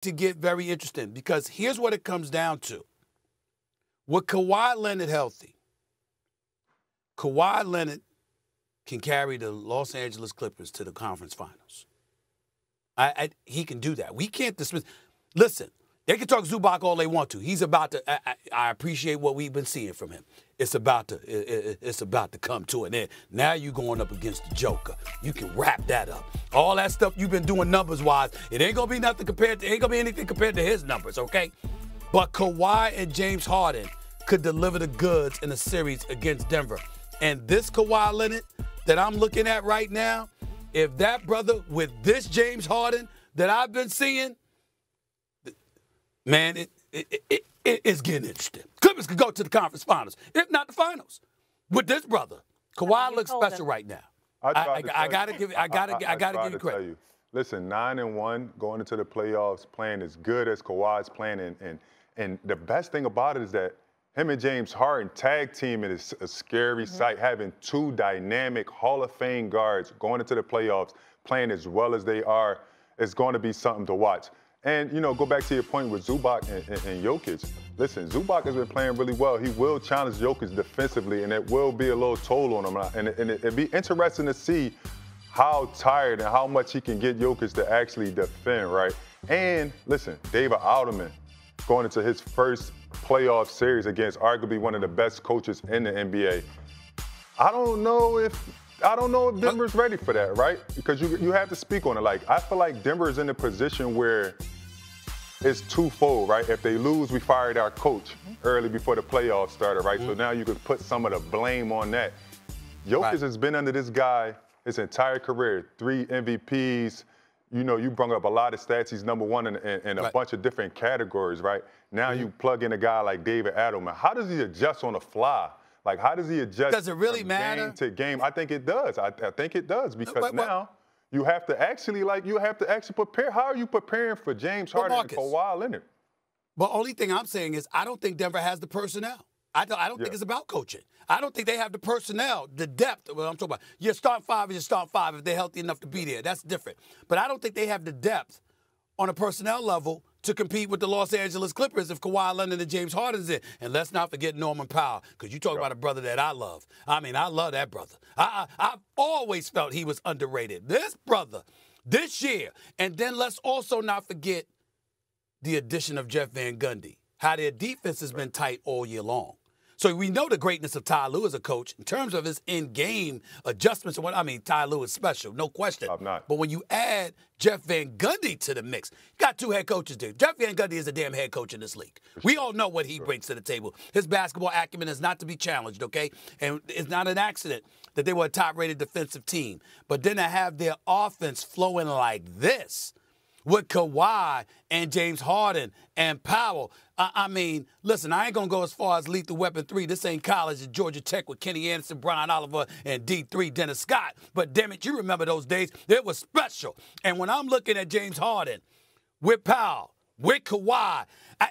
to get very interesting because here's what it comes down to. With Kawhi Leonard healthy, Kawhi Leonard can carry the Los Angeles Clippers to the conference finals. He can do that. We can't dismiss. Listen, they can talk Zubac all they want to. He's about to. I appreciate what we've been seeing from him. It's about to come to an end. Now you're going up against the Joker. You can wrap that up. All that stuff you've been doing numbers-wise, it ain't gonna be nothing compared to. Ain't gonna be anything compared to his numbers, okay? But Kawhi and James Harden could deliver the goods in a series against Denver. And this Kawhi Leonard that I'm looking at right now, if that brother with this James Harden that I've been seeing, man, it's getting interesting. Clippers could go to the conference finals, if not the finals, with this brother. Kawhi looks special right now. I gotta give you credit. Listen, 9-1 going into the playoffs, playing as good as Kawhi's playing, and the best thing about it is that him and James Harden tag teaming is a scary sight. Having two dynamic Hall of Fame guards going into the playoffs, playing as well as they are, is going to be something to watch. And, you know, go back to your point with Zubac and Jokic. Listen, Zubac has been playing really well. He will challenge Jokic defensively, and it will be a little toll on him. And it'd be interesting to see how tired and how much he can get Jokic to actually defend, right? And, listen, David Alderman going into his first playoff series against arguably one of the best coaches in the NBA. I don't know if Denver's ready for that, right? Because you have to speak on it. Like, I feel like Denver is in a position where it's twofold, right? If they lose, we fired our coach early before the playoffs started, right? So now you could put some of the blame on that. Jokic has been under this guy his entire career, 3 MVPs. You know, you brought up a lot of stats. He's number one in a bunch of different categories, right? Now you plug in a guy like David Adelman. How does he adjust on the fly? Like, how does he adjust does it really matter? Game to game? I think it does. I think it does because now you have to actually prepare. How are you preparing for James Harden and Kawhi Leonard? But only thing I'm saying is I don't think Denver has the personnel. I don't think it's about coaching. I don't think they have the personnel, the depth. What I'm talking about. Your start 5 is your start 5 if they're healthy enough to be there. That's different. But I don't think they have the depth on a personnel level to compete with the Los Angeles Clippers if Kawhi Leonard and James Harden's in. And let's not forget Norman Powell, because you talk about a brother that I love. I mean, I love that brother. I've always felt he was underrated. This brother, this year. And then let's also not forget the addition of Jeff Van Gundy, how their defense has been tight all year long. So we know the greatness of Ty Lue as a coach in terms of his in-game adjustments and what I mean. Ty Lue is special, no question. I'm not. But when you add Jeff Van Gundy to the mix, you got 2 head coaches there. Jeff Van Gundy is a damn head coach in this league. We all know what he brings to the table. His basketball acumen is not to be challenged, okay? And it's not an accident that they were a top-rated defensive team. But then to have their offense flowing like this, with Kawhi and James Harden and Powell. I mean, listen, I ain't going to go as far as Lethal Weapon 3. This ain't college at Georgia Tech with Kenny Anderson, Brian Oliver, and D3, Dennis Scott. But damn it, you remember those days. It was special. And when I'm looking at James Harden with Powell, with Kawhi,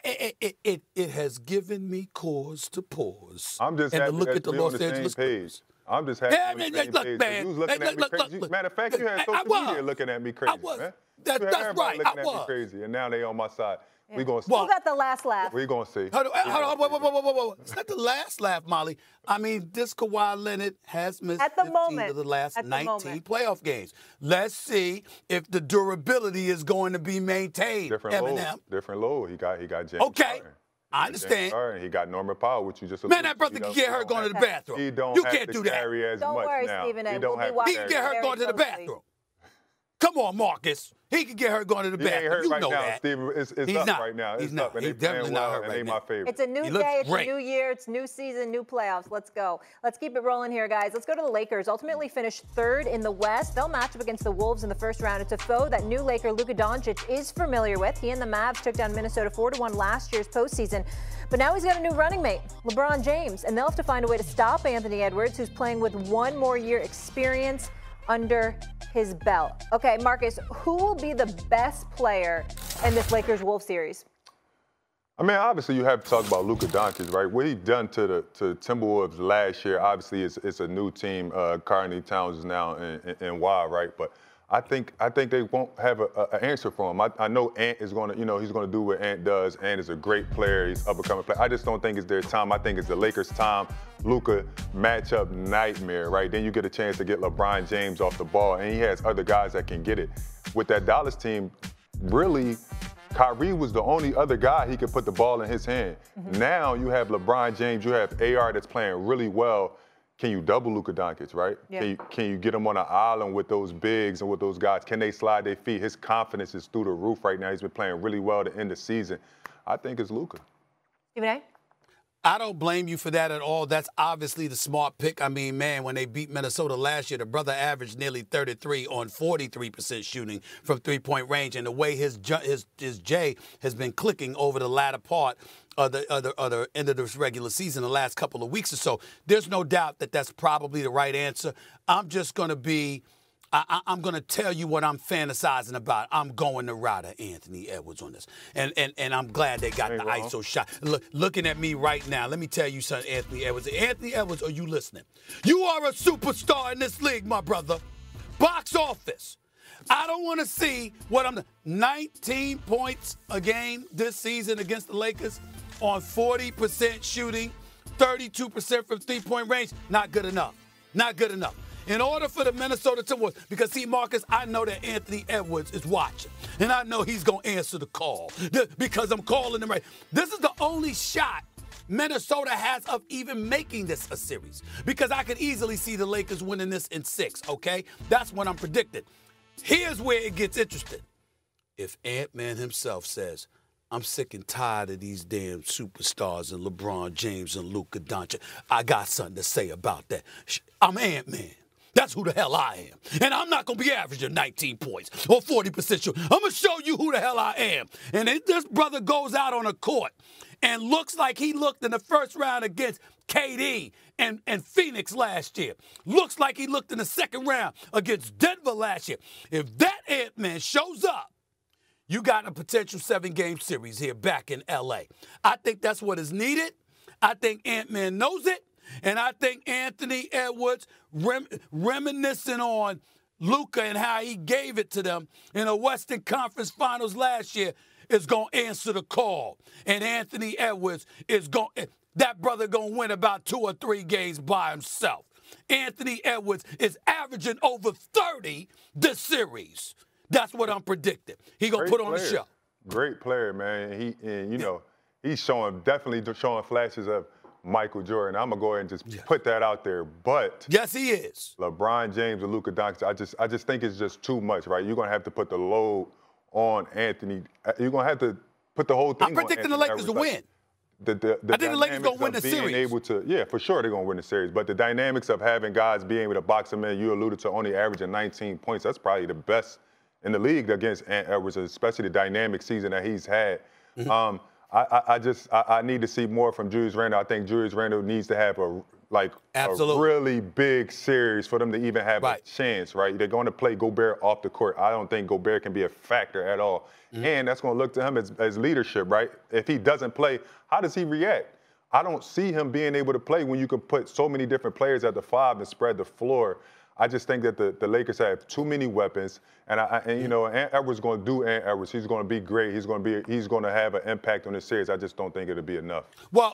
it has given me cause to pause. I'm just happy to look at the Los Angeles page. I'm just happy on the same page. Man, you was looking at me crazy. Matter of fact, you had social media looking at me crazy, man. That's right. Looking at me crazy, and now they on my side. Yeah. We gonna see. Who got the last laugh? We gonna see. Hold on, whoa. It's not the last laugh, Molly. I mean, this Kawhi Leonard has missed 15 of the last 19 playoff games. Let's see if the durability is going to be maintained. Different load. He got James. Okay. Harden. I understand. He got Norman Powell, which you just man, that brother can get hurt going to the bathroom. He don't you have can't to do that. carry as don't much worry, now. Stephen A. He don't have he can get hurt going to the bathroom. Come on, Marcus. He can get hurt going to the bathroom. He ain't hurt you right know now, that. Steven. It's He's up not. right now. It's He's up, not. and He's they definitely playing not well, hurt and right they now. my favorite. It's a new day. It's a new year. It's new season, new playoffs. Let's go. Let's keep it rolling here, guys. Let's go to the Lakers. Ultimately finished 3rd in the West. They'll match up against the Wolves in the first round. It's a foe that new Laker Luka Doncic is familiar with. He and the Mavs took down Minnesota 4-1 last year's postseason. But now he's got a new running mate, LeBron James, and they'll have to find a way to stop Anthony Edwards, who's playing with 1 more year experience under his belt. Okay, Marcus, who will be the best player in this Lakers-Wolves series? I mean, obviously you have to talk about Luka Doncic, right? What he done to Timberwolves last year, obviously it's a new team. Karl Towns is now in Wild, right? But I think they won't have an answer for him. I know Ant is going to, he's going to do what Ant does. Ant is a great player. He's up-and-coming player. I just don't think it's their time. I think it's the Lakers' time. Luka matchup nightmare, right? Then you get a chance to get LeBron James off the ball, and he has other guys that can get it. With that Dallas team, really, Kyrie was the only other guy he could put the ball in his hand. Now you have LeBron James, you have AR that's playing really well. Can you double Luka Doncic, right? Yeah. Can you get him on an island with those bigs and with those guys? Can they slide their feet? His confidence is through the roof right now. He's been playing really well to end the season. I think it's Luka. Stephen A? I don't blame you for that at all. That's obviously the smart pick. I mean, man, when they beat Minnesota last year, the brother averaged nearly 33 on 43% shooting from three-point range, and the way his J has been clicking over the latter part of the end of this regular season, the last couple of weeks or so, there's no doubt that that's probably the right answer. I'm just going to be I'm going to tell you what I'm fantasizing about. I'm going to ride Anthony Edwards on this. And I'm glad they got the ISO shot. Looking at me right now, let me tell you something, Anthony Edwards. Anthony Edwards, are you listening? You are a superstar in this league, my brother. Box office. I don't want to see what 19 points a game this season against the Lakers on 40% shooting, 32% from three-point range. Not good enough. Not good enough. In order for the Minnesota Timberwolves, because see, Marcus, I know that Anthony Edwards is watching, and I know he's going to answer the call because I'm calling him right. This is the only shot Minnesota has of even making this a series, because I could easily see the Lakers winning this in 6, okay? That's what I'm predicting. Here's where it gets interesting. If Ant-Man himself says, I'm sick and tired of these damn superstars and LeBron James and Luka Doncic, I got something to say about that. I'm Ant-Man. That's who the hell I am. And I'm not going to be averaging 19 points or 40% shooting. I'm going to show you who the hell I am. And if this brother goes out on a court and looks like he looked in the first round against KD and Phoenix last year, looks like he looked in the second round against Denver last year, if that Ant-Man shows up, you got a potential 7-game series here back in L.A. I think that's what is needed. I think Ant-Man knows it. And I think Anthony Edwards, reminiscing on Luka and how he gave it to them in a Western Conference Finals last year, is going to answer the call. And Anthony Edwards that brother going to win about 2 or 3 games by himself. Anthony Edwards is averaging over 30 this series. That's what I'm predicting. He going to put on the show. Great player, man. He's definitely showing flashes of Michael Jordan. I'm going to go ahead and just put that out there. But yes, he is. LeBron James and Luka Doncic, I just think it's just too much, right? You're going to have to put the load on Anthony. You're going to have to put the whole thing on I'm predicting the Lakers to win. I think the Lakers going to win the series. For sure they're going to win the series. But the dynamics of having guys being able to box them in, you alluded to only averaging 19 points. That's probably the best in the league against Ant Edwards, especially the dynamic season that he's had. I need to see more from Julius Randle. I think Julius Randle needs to have a really big series for them to even have a chance, right? They're going to play Gobert off the court. I don't think Gobert can be a factor at all. And that's going to look to him as leadership, right? If he doesn't play, how does he react? I don't see him being able to play when you can put so many different players at the 5 and spread the floor. I just think that the Lakers have too many weapons, and Ant Edwards is going to do Ant Edwards. He's going to be great. He's going to have an impact on this series. I just don't think it'll be enough. Well,